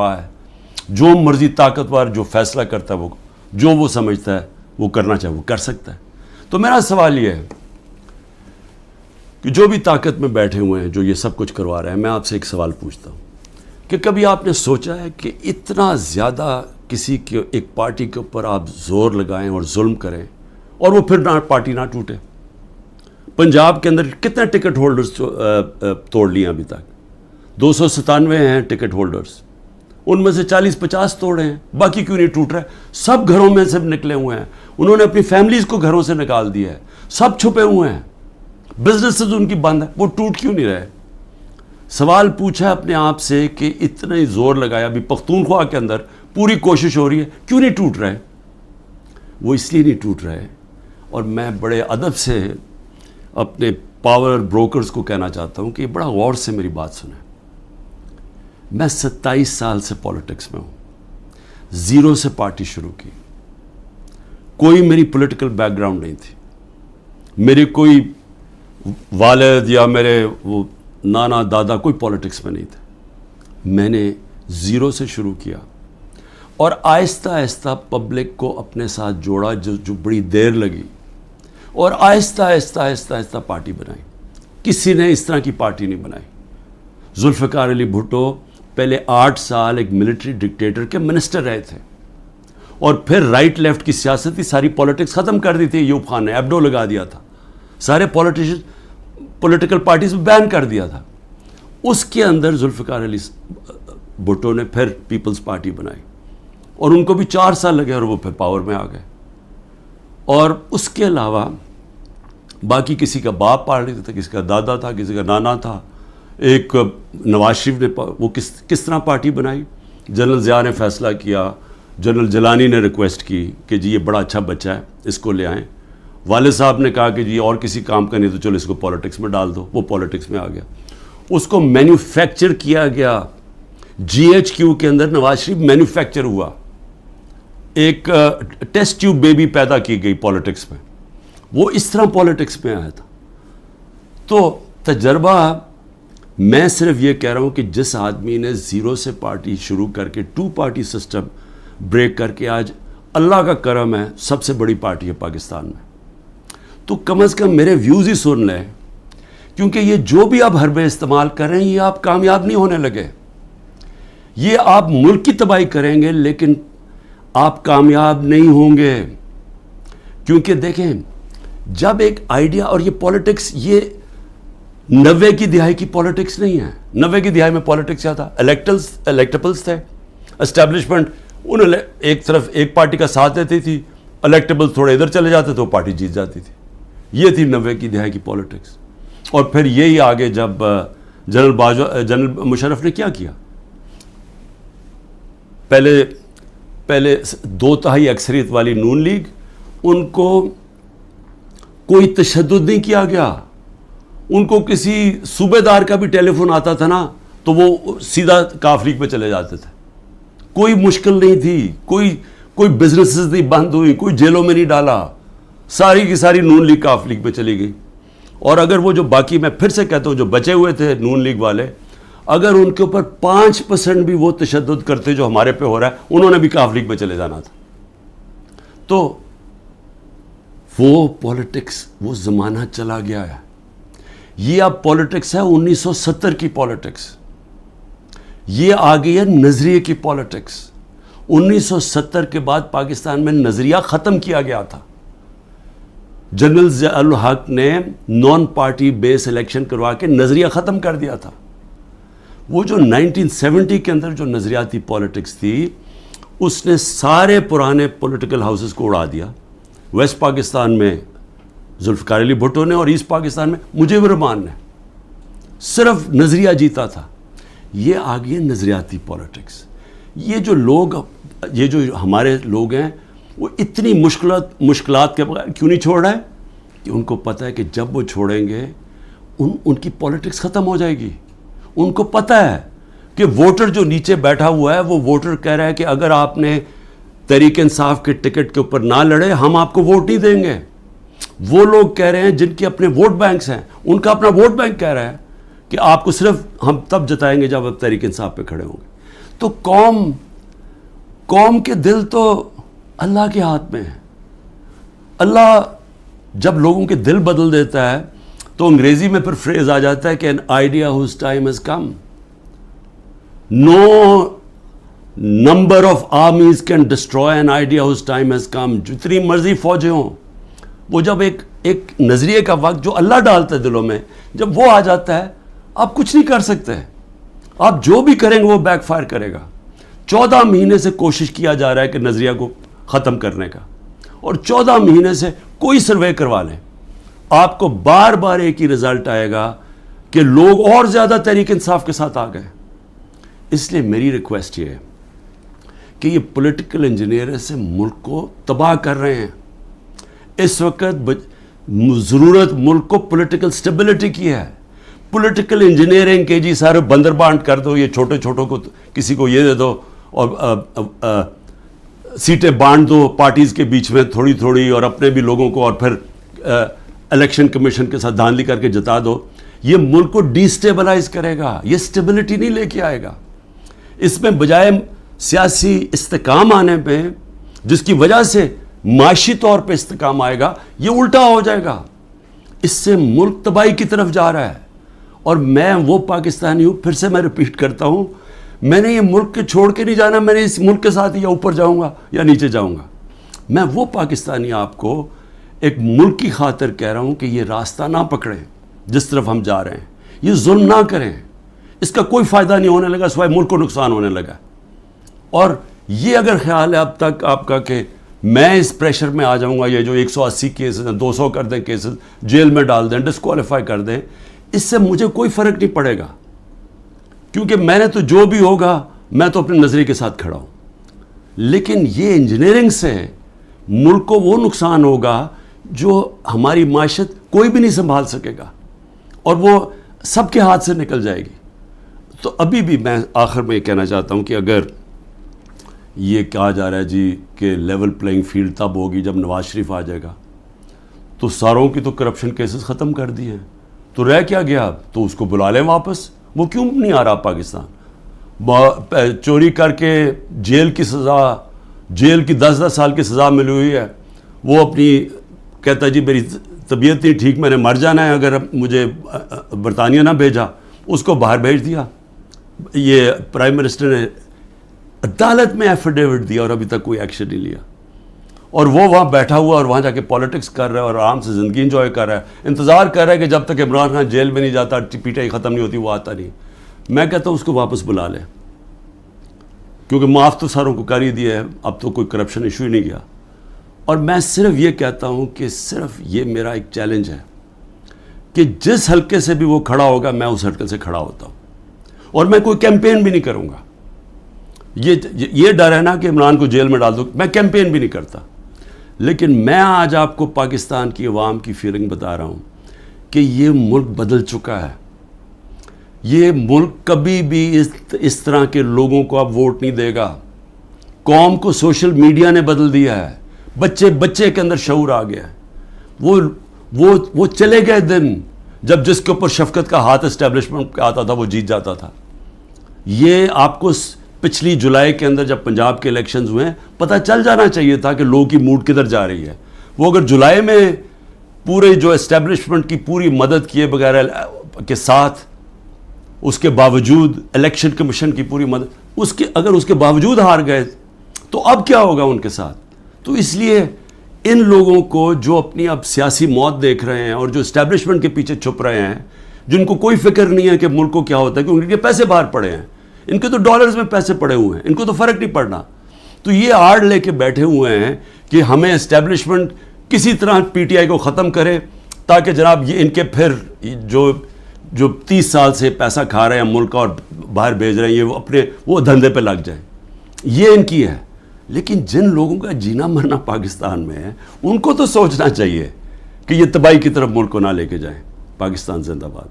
ہے جو مرضی طاقتور جو فیصلہ کرتا ہے وہ جو وہ سمجھتا ہے وہ کرنا چاہے وہ کر سکتا ہے. تو میرا سوال یہ ہے کہ جو بھی طاقت میں بیٹھے ہوئے ہیں جو یہ سب کچھ کروا رہے ہیں, میں آپ سے ایک سوال پوچھتا ہوں کہ کبھی آپ نے سوچا ہے کہ اتنا زیادہ کسی کے ایک پارٹی کے اوپر آپ زور لگائیں اور ظلم کریں اور وہ پھر پارٹی نہ ٹوٹے؟ پنجاب کے اندر کتنے ٹکٹ ہولڈرز توڑ لیے ابھی تک؟ 297 ہیں ٹکٹ ہولڈرز, ان میں سے 40-50 توڑے ہیں, باقی کیوں نہیں ٹوٹ رہے؟ سب گھروں میں سے نکلے ہوئے ہیں, انہوں نے اپنی فیملیز کو گھروں سے نکال دیا ہے, سب چھپے ہوئے ہیں, بزنسز ان کی بند ہے, وہ ٹوٹ کیوں نہیں رہے؟ سوال پوچھا اپنے آپ سے کہ اتنا ہی زور لگایا, ابھی پختونخوا کے اندر پوری کوشش ہو رہی ہے, کیوں نہیں ٹوٹ رہے؟ وہ اس لیے نہیں ٹوٹ رہے. اور میں بڑے ادب سے اپنے پاور بروکرز کو کہنا چاہتا ہوں کہ بڑا غور سے میری بات سنیں. میں 27 سال سے پولیٹکس میں ہوں, زیرو سے پارٹی شروع کی, کوئی میری پولیٹیکل بیک گراؤنڈ نہیں تھی, میری کوئی والد یا میرے وہ نانا دادا کوئی پولیٹکس میں نہیں تھے. میں نے زیرو سے شروع کیا اور آہستہ آہستہ پبلک کو اپنے ساتھ جوڑا, جو بڑی دیر لگی, اور آہستہ آہستہ آہستہ آہستہ پارٹی بنائی. کسی نے اس طرح کی پارٹی نہیں بنائی. ذوالفقار علی بھٹو پہلے 8 سال ایک ملٹری ڈکٹیٹر کے منسٹر رہے تھے, اور پھر رائٹ لیفٹ کی سیاست تھی, ساری پولیٹکس ختم کر دی تھی. ایوب خان نے ایبڈو لگا دیا تھا, سارے پولیٹیکل پارٹیز بین کر دیا تھا. اس کے اندر ذوالفقار علی بھٹو نے پھر پیپلز پارٹی بنائی, اور ان کو بھی 4 سال لگے اور وہ پھر پاور میں آ گئے. اور اس کے علاوہ باقی کسی کا باپ پارٹی تھا, کسی کا دادا تھا, کسی کا نانا تھا. ایک نواز شریف نے وہ کس طرح پارٹی بنائی؟ جنرل ضیاء نے فیصلہ کیا, جنرل جیلانی نے ریکویسٹ کی کہ جی یہ بڑا اچھا بچہ ہے, اس کو لے آئیں. والد صاحب نے کہا کہ جی اور کسی کام کا نہیں تو چلو اس کو پولیٹکس میں ڈال دو, وہ پولیٹکس میں آ گیا. اس کو مینوفیکچر کیا گیا, GHQ کے اندر نواز شریف مینوفیکچر ہوا, ایک ٹیسٹ ٹیوب بیبی پیدا کی گئی پولیٹکس میں, وہ اس طرح پولیٹکس میں آیا تھا. تو تجربہ, میں صرف یہ کہہ رہا ہوں کہ جس آدمی نے زیرو سے پارٹی شروع کر کے 2 پارٹی سسٹم بریک کر کے آج اللہ کا کرم ہے سب سے بڑی پارٹی ہے پاکستان میں, تو کم از کم میرے ویوز ہی سن لیں, کیونکہ یہ جو بھی آپ حربے استعمال کر رہے ہیں یہ آپ کامیاب نہیں ہونے لگے. یہ آپ ملک کی تباہی کریں گے لیکن آپ کامیاب نہیں ہوں گے. کیونکہ دیکھیں, جب ایک آئیڈیا, اور یہ پولیٹکس یہ 90 کی دہائی کی پولیٹکس نہیں ہے. 90 کی دہائی میں پولیٹکس کیا تھا؟ الیکٹیبلز تھے, اسٹیبلشمنٹ انہوں ایک طرف ایک پارٹی کا ساتھ دیتی تھی, الیکٹیبلز تھوڑے ادھر چلے جاتے تو پارٹی جیت جاتی تھی. یہ تھی 90 کی دہائی کی پولیٹکس. اور پھر یہی آگے جب جنرل مشرف نے کیا کیا, پہلے 2/3 اکثریت والی نون لیگ, ان کو کوئی تشدد نہیں کیا گیا. ان کو کسی صوبے دار کا بھی ٹیلی فون آتا تھا نا تو وہ سیدھا کاف لیگ پہ چلے جاتے تھے. کوئی مشکل نہیں تھی, کوئی بزنسز نہیں بند ہوئی, کوئی جیلوں میں نہیں ڈالا, ساری کی ساری نون لیگ کاف لیگ پہ چلی گئی. اور اگر وہ جو باقی, میں پھر سے کہتا ہوں, جو بچے ہوئے تھے نون لیگ والے, اگر ان کے اوپر 5% بھی وہ تشدد کرتے جو ہمارے پہ ہو رہا ہے, انہوں نے بھی کاف لیگ میں چلے جانا تھا. تو وہ پولیٹکس, وہ زمانہ چلا گیا ہے. یہ اب پولیٹکس ہے 1970 کی پولیٹکس. یہ آ گئی ہے نظریے کی پولیٹکس. 1970 کے بعد پاکستان میں نظریہ ختم کیا گیا تھا. جنرل ضیاء الحق نے نان پارٹی بیس الیکشن کروا کے نظریہ ختم کر دیا تھا. وہ جو 1970 کے اندر جو نظریاتی پولیٹکس تھی, اس نے سارے پرانے پولیٹیکل ہاؤسز کو اڑا دیا. ویسٹ پاکستان میں ذوالفقار علی بھٹو نے, اور ایسٹ پاکستان میں مجیب الرحمان نے. صرف نظریہ جیتا تھا. یہ آ گئی ہے نظریاتی پولیٹکس. یہ جو لوگ, یہ جو ہمارے لوگ ہیں, وہ اتنی مشکلات کے بغیر کیوں نہیں چھوڑ رہے؟ کہ ان کو پتہ ہے کہ جب وہ چھوڑیں گے ان کی پولیٹکس ختم ہو جائے گی. ان کو پتہ ہے کہ ووٹر جو نیچے بیٹھا ہوا ہے, وہ ووٹر کہہ رہا ہے کہ اگر آپ نے تحریک انصاف کے ٹکٹ کے اوپر نہ لڑے ہم آپ کو ووٹ نہیں دیں گے. وہ لوگ کہہ رہے ہیں جن کے اپنے ووٹ بینکس ہیں, ان کا اپنا ووٹ بینک کہہ رہا ہے کہ آپ کو صرف ہم تب جتائیں گے جب آپ تحریک انصاف پہ کھڑے ہوں گے. تو قوم کے دل تو اللہ کے ہاتھ میں ہے. اللہ جب لوگوں کے دل بدل دیتا ہے تو انگریزی میں پھر فریز آ جاتا ہے کہ an idea whose time has come. No number of armies can destroy an idea whose time has come. جتنی مرضی فوجیں ہوں, وہ جب ایک نظریے کا وقت جو اللہ ڈالتا ہے دلوں میں, جب وہ آ جاتا ہے آپ کچھ نہیں کر سکتے. آپ جو بھی کریں گے وہ بیک فائر کرے گا. 14 مہینے سے کوشش کیا جا رہا ہے کہ نظریہ کو ختم کرنے کا, اور 14 مہینے سے کوئی سروے کروا لیں, آپ کو بار بار ایک ہی رزلٹ آئے گا کہ لوگ اور زیادہ تحریک انصاف کے ساتھ آ گئے. اس لیے میری ریکویسٹ یہ ہے کہ یہ پولیٹیکل انجینئر سے ملک کو تباہ کر رہے ہیں. اس وقت ضرورت ملک کو پولیٹیکل سٹیبلٹی کی ہے. پولیٹیکل انجینئرنگ کے جی سارے بندر بانٹ کر دو, یہ چھوٹے چھوٹوں کو کسی کو یہ دے دو اور سیٹیں بانٹ دو پارٹیز کے بیچ میں تھوڑی تھوڑی, اور اپنے بھی لوگوں کو, اور پھر الیکشن کمیشن کے ساتھ دھاندلی کر کے جتا دو. یہ ملک کو ڈی سٹیبلائز کرے گا, یہ سٹیبلٹی نہیں لے کے آئے گا. اس میں بجائے سیاسی استحکام آنے پہ, جس کی وجہ سے معاشی طور پہ استحکام آئے گا, یہ الٹا ہو جائے گا. اس سے ملک تباہی کی طرف جا رہا ہے. اور میں وہ پاکستانی ہوں, پھر سے میں ریپیٹ کرتا ہوں, میں نے یہ ملک کے چھوڑ کے نہیں جانا. میں نے اس ملک کے ساتھ یا اوپر جاؤں گا یا نیچے جاؤں گا. میں وہ پاکستانی آپ کو ایک ملک کی خاطر کہہ رہا ہوں کہ یہ راستہ نہ پکڑیں جس طرف ہم جا رہے ہیں. یہ ظلم نہ کریں, اس کا کوئی فائدہ نہیں ہونے لگا سوائے ملک کو نقصان ہونے لگا. اور یہ اگر خیال ہے اب تک آپ کا کہ میں اس پریشر میں آ جاؤں گا, یہ جو 180 کیسز ہیں 200 کر دیں, کیسز جیل میں ڈال دیں, ڈسکوالیفائی کر دیں, اس سے مجھے کوئی فرق نہیں پڑے گا, کیونکہ میں نے تو جو بھی ہوگا میں تو اپنے نظریے کے ساتھ کھڑا ہوں. لیکن یہ انجینئرنگ سے ملک کو وہ نقصان ہوگا جو ہماری معیشت کوئی بھی نہیں سنبھال سکے گا, اور وہ سب کے ہاتھ سے نکل جائے گی. تو ابھی بھی میں آخر میں یہ کہنا چاہتا ہوں کہ اگر یہ کہا جا رہا ہے جی کہ لیول پلینگ فیلڈ تب ہوگی جب نواز شریف آ جائے گا, تو ساروں کی تو کرپشن کیسز ختم کر دیے ہیں, تو رہ کیا گیا اب؟ تو اس کو بلا لیں واپس. وہ کیوں نہیں آ رہا پاکستان؟ چوری کر کے جیل کی سزا, جیل کی 10 سال کی سزا ملی ہوئی ہے, وہ اپنی کہتا جی میری طبیعت نہیں ٹھیک, میں نے مر جانا ہے اگر مجھے برطانیہ نہ بھیجا. اس کو باہر بھیج دیا. یہ پرائم منسٹر نے عدالت میں ایفیڈیوٹ دیا اور ابھی تک کوئی ایکشن نہیں لیا, اور وہ وہاں بیٹھا ہوا اور وہاں جا کے پالیٹکس کر رہا ہے اور آرام سے زندگی انجوائے کر رہا ہے. انتظار کر رہا ہے کہ جب تک عمران خان جیل میں نہیں جاتا, پی ٹی آئی ختم نہیں ہوتی, وہ آتا نہیں. میں کہتا ہوں اس کو واپس بلا لیں, کیونکہ معاف تو ساروں کو کر ہی دیا ہے, اب تو کوئی کرپشن ایشو ہی نہیں گیا. اور میں صرف یہ کہتا ہوں کہ صرف یہ میرا ایک چیلنج ہے کہ جس حلقے سے بھی وہ کھڑا ہوگا میں اس حلقے سے کھڑا ہوتا ہوں, اور میں کوئی کیمپین بھی نہیں کروں گا. یہ ڈر ہے نا کہ عمران کو جیل میں ڈال دو, میں کیمپین بھی نہیں کرتا. لیکن میں آج آپ کو پاکستان کی عوام کی فیلنگ بتا رہا ہوں کہ یہ ملک بدل چکا ہے. یہ ملک کبھی بھی اس طرح کے لوگوں کو اب ووٹ نہیں دے گا. قوم کو سوشل میڈیا نے بدل دیا ہے, بچے کے اندر شعور آ گیا ہے. وہ چلے گئے دن جب جس کے اوپر شفقت کا ہاتھ اسٹیبلشمنٹ کا آتا تھا وہ جیت جاتا تھا. یہ آپ کو پچھلی جولائی کے اندر جب پنجاب کے الیکشنز ہوئے پتہ چل جانا چاہیے تھا کہ لوگوں کی موڈ کدھر جا رہی ہے. وہ اگر جولائی میں پورے جو اسٹیبلشمنٹ کی پوری مدد کیے بغیر کے ساتھ, اس کے باوجود الیکشن کمیشن کی پوری مدد, اگر اس کے باوجود ہار گئے تو اب کیا ہوگا ان کے ساتھ. تو اس لیے ان لوگوں کو جو اپنی اب سیاسی موت دیکھ رہے ہیں اور جو اسٹیبلشمنٹ کے پیچھے چھپ رہے ہیں, جن کو کوئی فکر نہیں ہے کہ ملک کو کیا ہوتا ہے, کیونکہ ان کے پیسے باہر پڑے ہیں, ان کے تو ڈالرز میں پیسے پڑے ہوئے ہیں, ان کو تو فرق نہیں پڑنا. تو یہ آڑ لے کے بیٹھے ہوئے ہیں کہ ہمیں اسٹیبلشمنٹ کسی طرح پی ٹی آئی کو ختم کرے, تاکہ جناب یہ ان کے پھر جو 30 سال سے پیسہ کھا رہے ہیں ملک کا اور باہر بھیج رہے ہیں, یہ اپنے وہ دھندے پہ لگ جائیں. یہ ان کی ہے. لیکن جن لوگوں کا جینا مرنا پاکستان میں ہے, ان کو تو سوچنا چاہیے کہ یہ تباہی کی طرف ملک کو نہ لے کے جائیں. پاکستان زندہ باد.